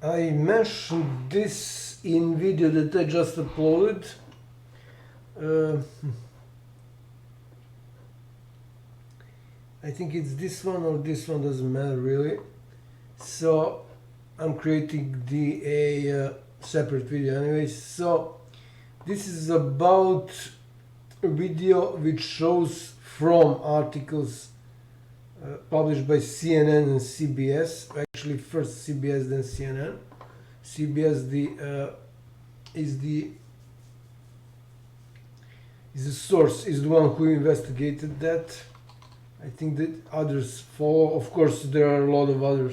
I mentioned this in video that I just uploaded. I think it's this one or this one, doesn't matter really. So I'm creating a separate video anyways. So this is about a video which shows from articles published by CNN and CBS. Actually, first CBS, then CNN. CBS is the source, is the one who investigated that. I think that others follow. Of course, there are a lot of other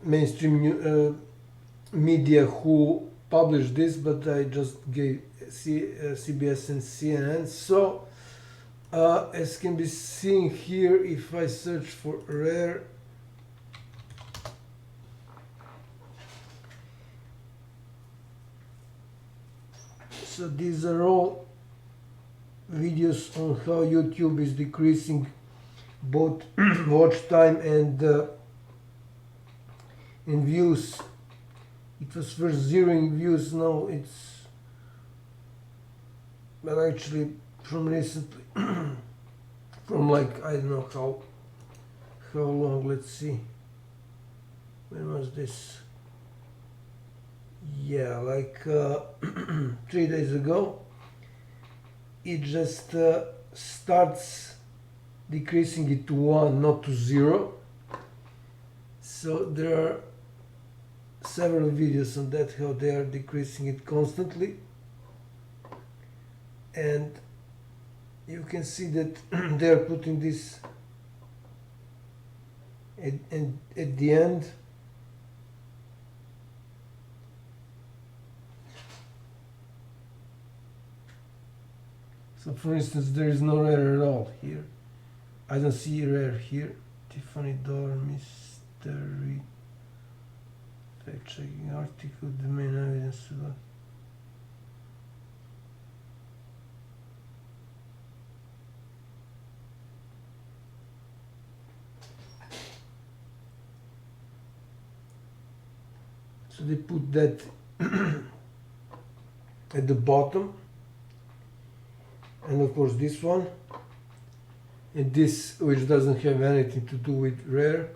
mainstream media who published this, but I just gave CBS and CNN. So, as can be seen here, if I search for rare, so these are all videos on how YouTube is decreasing both watch time and views. It was first zeroing views, now it's, but actually from recently, from like, I don't know how long, let's see, when was this? Yeah, like 3 days ago. It just starts decreasing it to 1, not to 0. So there are several videos on that, how they are decreasing it constantly. And you can see that they are putting this at the end. So for instance, there is no rare at all here. I don't see rare here. Tiffany Door, mystery, fact checking article, the main evidence about. So they put that at the bottom. And of course this one, and this, which doesn't have anything to do with rare,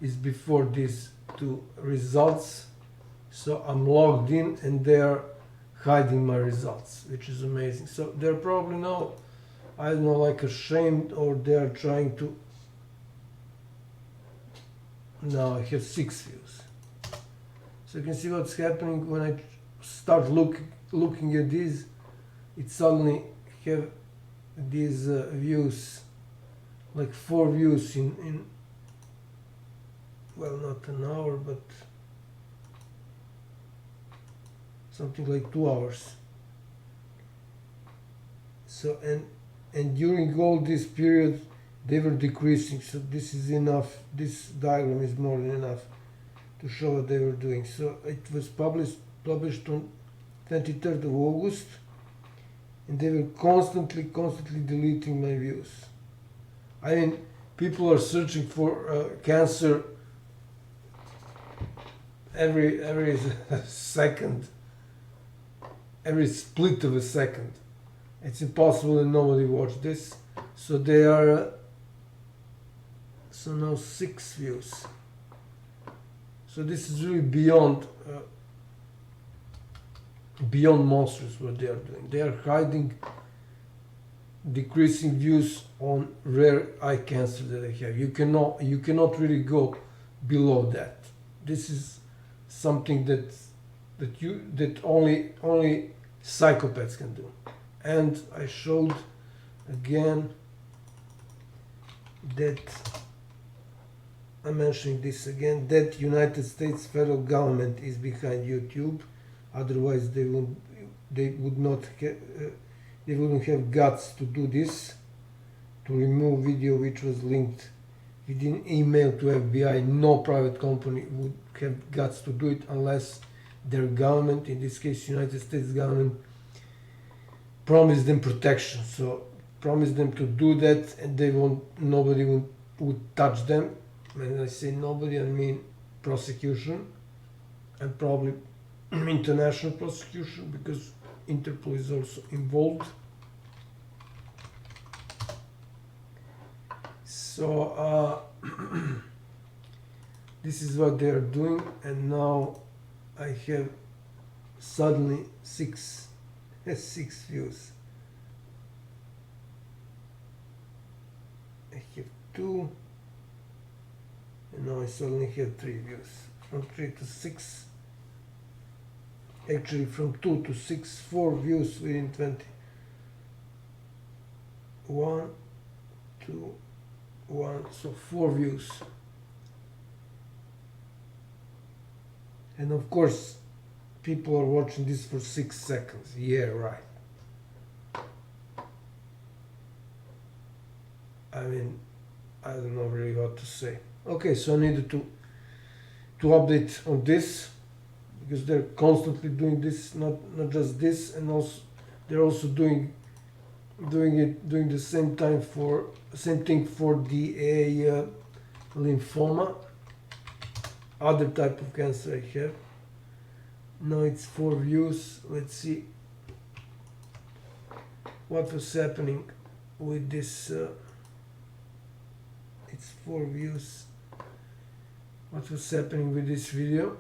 is before these two results. So I'm logged in and they are hiding my results, which is amazing. So they're probably now, I don't know, like ashamed, or they are trying to. Now I have 6 views. So you can see what's happening when I start looking at these. It suddenly have these views, like 4 views in well, not an hour, but something like 2 hours. So and during all this period they were decreasing. So this is enough, this diagram is more than enough to show what they were doing. So it was published on 23rd of August. And they were constantly deleting my views. I mean, people are searching for cancer every second, every split of a second. It's impossible and nobody watched this. So they are, so now 6 views. So this is really beyond monstrous what they are doing. They are hiding, decreasing views on rare eye cancer that I have. You cannot really go below that. This is something that only psychopaths can do. And I showed again that I'm mentioning this again, that United States federal government is behind YouTube. Otherwise, they wouldn't have guts to do this, to remove video which was linked within email to FBI. No private company would have guts to do it unless their government, in this case United States government, promised them protection. So promised them to do that, and nobody would touch them. When I say nobody, I mean prosecution. and probably international prosecution because Interpol is also involved. So this is what they are doing, and now I have suddenly six views. I have 2, and now I suddenly have 3 views. From 3 to 6, actually from 2 to 6, 4 views within 20. 1, 2, 1, so 4 views. And of course, people are watching this for 6 seconds. Yeah, right. I mean, I don't know really what to say. Okay, so I needed to update on this because they're constantly doing this, not just this, and also they're also doing the same thing for the lymphoma, other type of cancer I have. Now it's 4 views. Let's see what was happening with this. It's 4 views. What was happening with this video?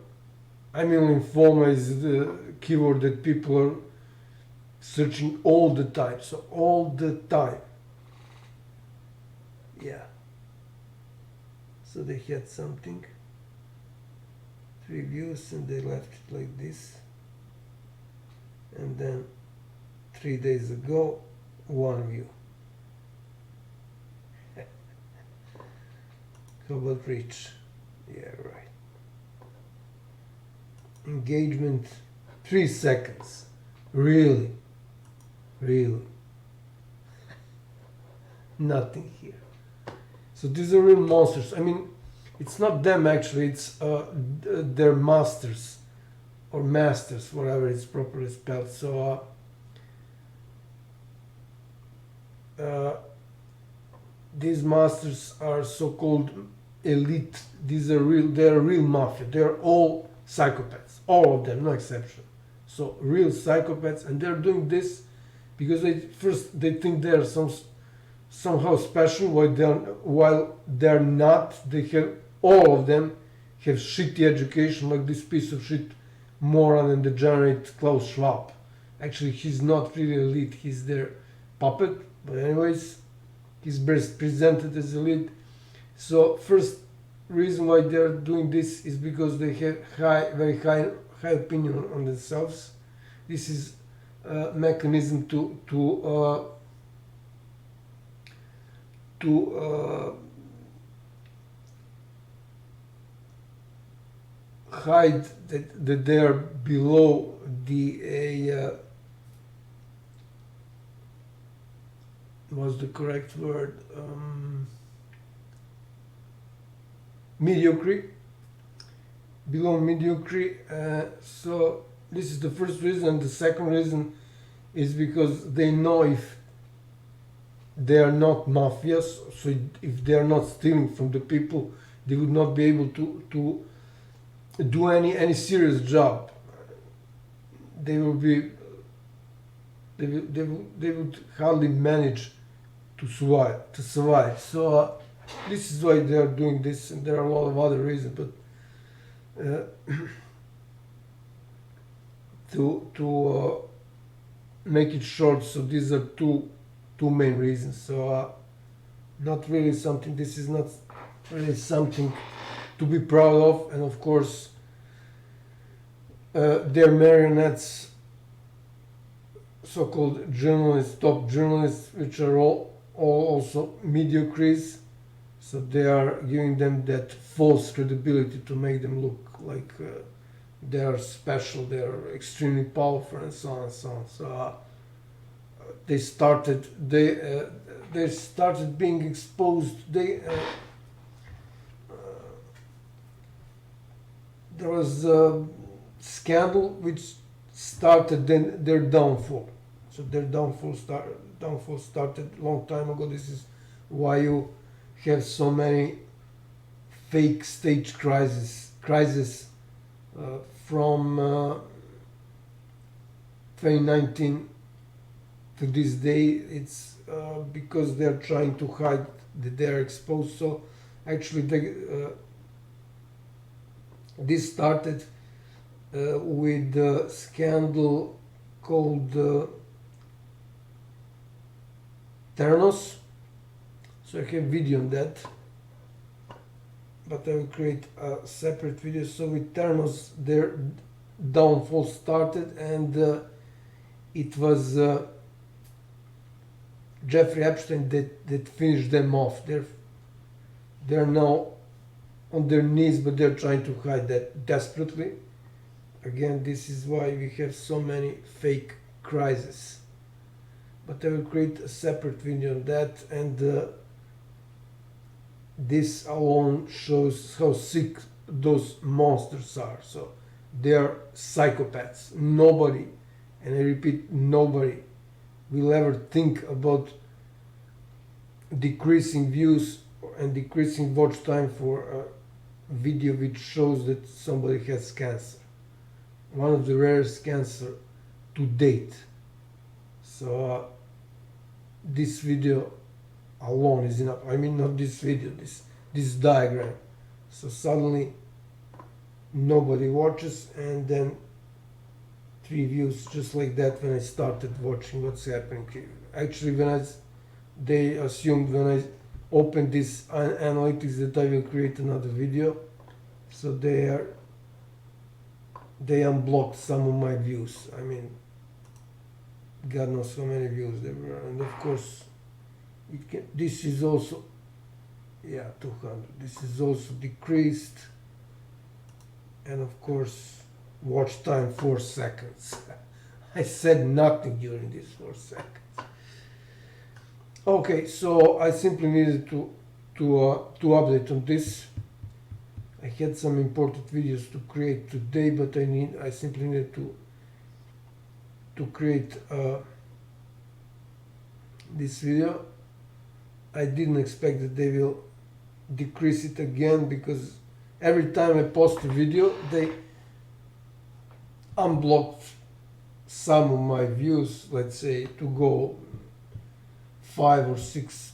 I mean, lymphoma is the keyword that people are searching all the time. So all the time. Yeah. So they had something. 3 views and they left it like this. And then 3 days ago, 1 view. How about reach? Yeah, right. Engagement, 3 seconds. Really? Nothing here. So these are real monsters. I mean, it's not them actually, it's their masters, or masters, whatever it's properly spelled. So these masters are so-called elite. They're real mafia. They're all psychopaths, all of them, no exception. So real psychopaths, and they're doing this because they think they're somehow special, while they're not. They have, all of them have shitty education, like this piece of shit moron and degenerate Klaus Schwab. Actually, he's not really elite, he's their puppet, but anyways, he's best presented as elite. So first reason why they're doing this is because they have very high opinion on themselves. This is a mechanism to hide that they are below the what's the correct word? Mediocre. Below mediocre. So this is the first reason, and the second reason is because they know if they are not mafias, so if they are not stealing from the people, they would not be able to do any serious job. They would hardly manage to survive. So this is why they are doing this, and there are a lot of other reasons, but to make it short, so these are two main reasons. So not really something. This is not really something to be proud of, and of course they're marionettes, so-called journalists, top journalists, which are all also mediocres. So they are giving them that false credibility to make them look like they are special, they are extremely powerful, and so on and so on. So they started being exposed. There was a scandal which started then their downfall. So their downfall started a long time ago. This is why you have so many fake stage crises, from 2019 to this day. It's because they're trying to hide that they're exposed. So actually this started with a scandal called Theranos. So I have video on that, but I will create a separate video. So with Theranos, their downfall started, and it was Jeffrey Epstein that finished them off. They're now on their knees, but they're trying to hide that desperately. Again, this is why we have so many fake crises. But I will create a separate video on that, and this alone shows how sick those monsters are. So they are psychopaths. Nobody, and I repeat, nobody will ever think about decreasing views and decreasing watch time for a video which shows that somebody has cancer. One of the rarest cancer to date. So this video alone is enough. I mean, not this video, this diagram. So suddenly nobody watches, and then 3 views just like that when I started watching what's happening here. Actually, they assumed when I opened this analytics that I will create another video, so they unblocked some of my views. I mean, God knows how many views there were, and of course, this is also, 200. This is also decreased, and of course, watch time 4 seconds. I said nothing during these 4 seconds. Okay, so I simply needed to update on this. I had some important videos to create today, but I simply needed to create this video. I didn't expect that they will decrease it again, because every time I post a video, they unblocked some of my views, let's say, to go 5 or 6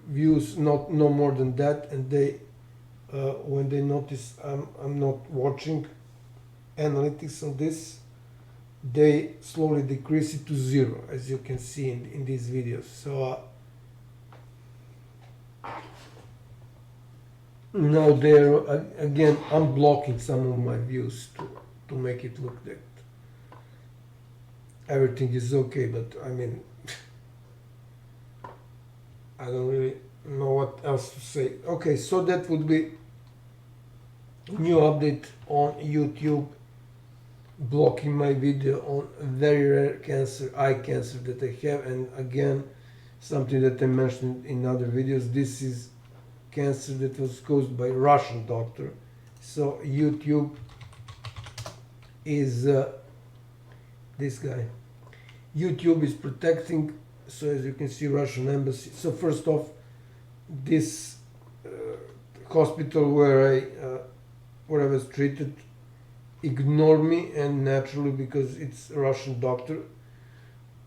views, no more than that, and they when they notice I'm not watching analytics on this, they slowly decrease it to 0, as you can see in these videos. So now they're again unblocking some of my views to make it look that everything is okay, but I mean, I don't really know what else to say. Okay, so that would be new update on YouTube, blocking my video on very rare cancer, eye cancer that I have. And again, something that I mentioned in other videos, this is cancer that was caused by a Russian doctor. So YouTube is this guy. YouTube is protecting. So as you can see, Russian embassy. So first off, this hospital where I was treated ignored me, and naturally, because it's a Russian doctor.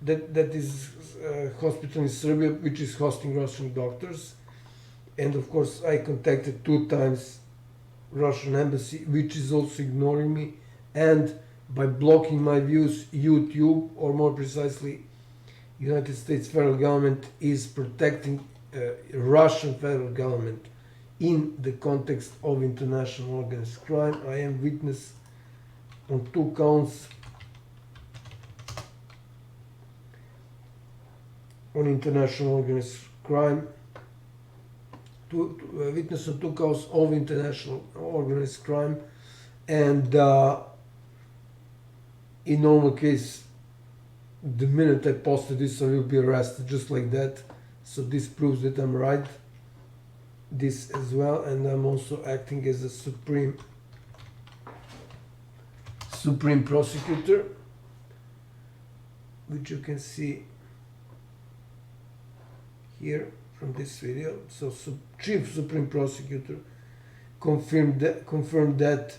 That is a hospital in Serbia which is hosting Russian doctors, and of course I contacted 2 times Russian embassy, which is also ignoring me, and by blocking my views, YouTube, or more precisely, United States federal government, is protecting Russian federal government in the context of international organized crime. I am witness on 2 counts on international organized crime, witness on 2 counts of international organized crime, and in normal case, the minute I posted this, I will be arrested just like that. So this proves that I'm right. This as well, and I'm also acting as a supreme prosecutor, which you can see here from this video. So Chief Supreme Prosecutor confirmed that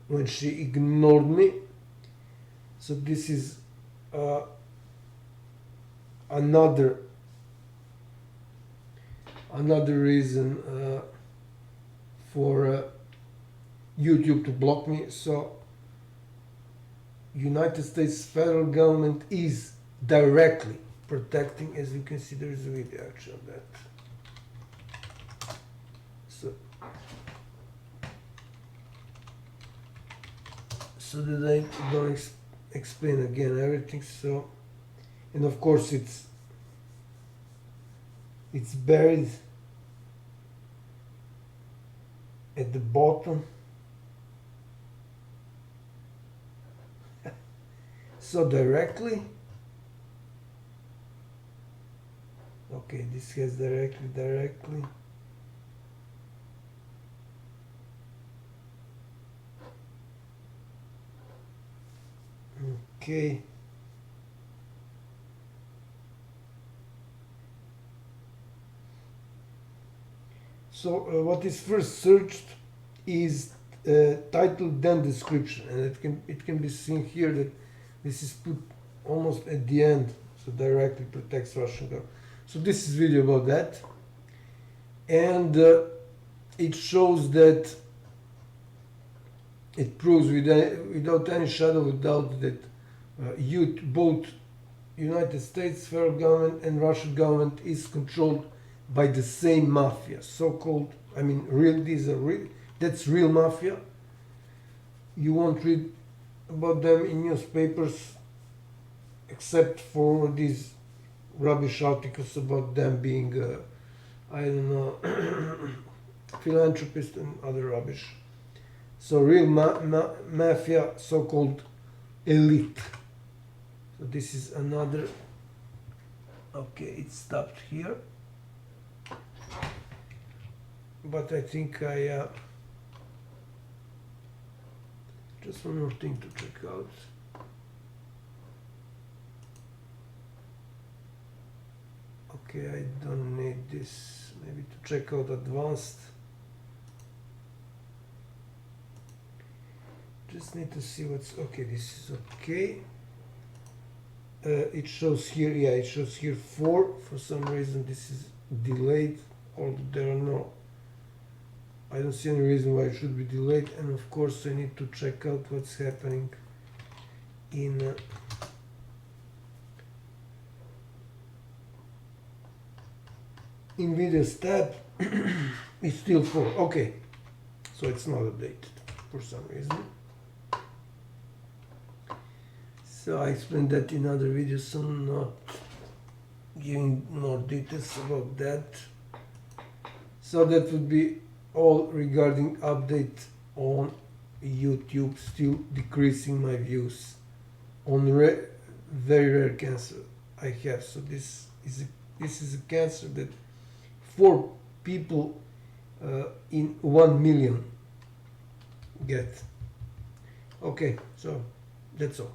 when she ignored me. So this is another reason for YouTube to block me. So United States federal government is directly protecting, as you can see there is a video actually of that. So that I don't explain again everything. So, and of course it's buried at the bottom. So directly, okay, this has directly. Okay. So what is first searched is title then description, and it can be seen here that this is put almost at the end, so directly protects Russian government. So this is video about that, and it shows that it proves without any shadow of doubt that both United States federal government and Russian government is controlled by the same mafia, so-called. I mean, that's real mafia. You won't read about them in newspapers, except for these rubbish articles about them being, I don't know, philanthropists and other rubbish. So real mafia, so-called elite. So this is another. Okay, it stopped here. But I think I just one more thing to check out. Okay, I don't need this. Maybe to check out advanced. Just need to see what's okay. This is okay. It shows here, yeah, it shows here 4. For some reason, this is delayed, or there are no. I don't see any reason why it should be delayed, and of course I need to check out what's happening in videos tab. It's still 4. Okay, so it's not updated for some reason. So I explained that in other videos, so I'm not giving more details about that. So that would be all regarding update on YouTube. Still decreasing my views on very rare cancer I have. So this is a cancer that 4 people in 1 million get. Okay, so that's all.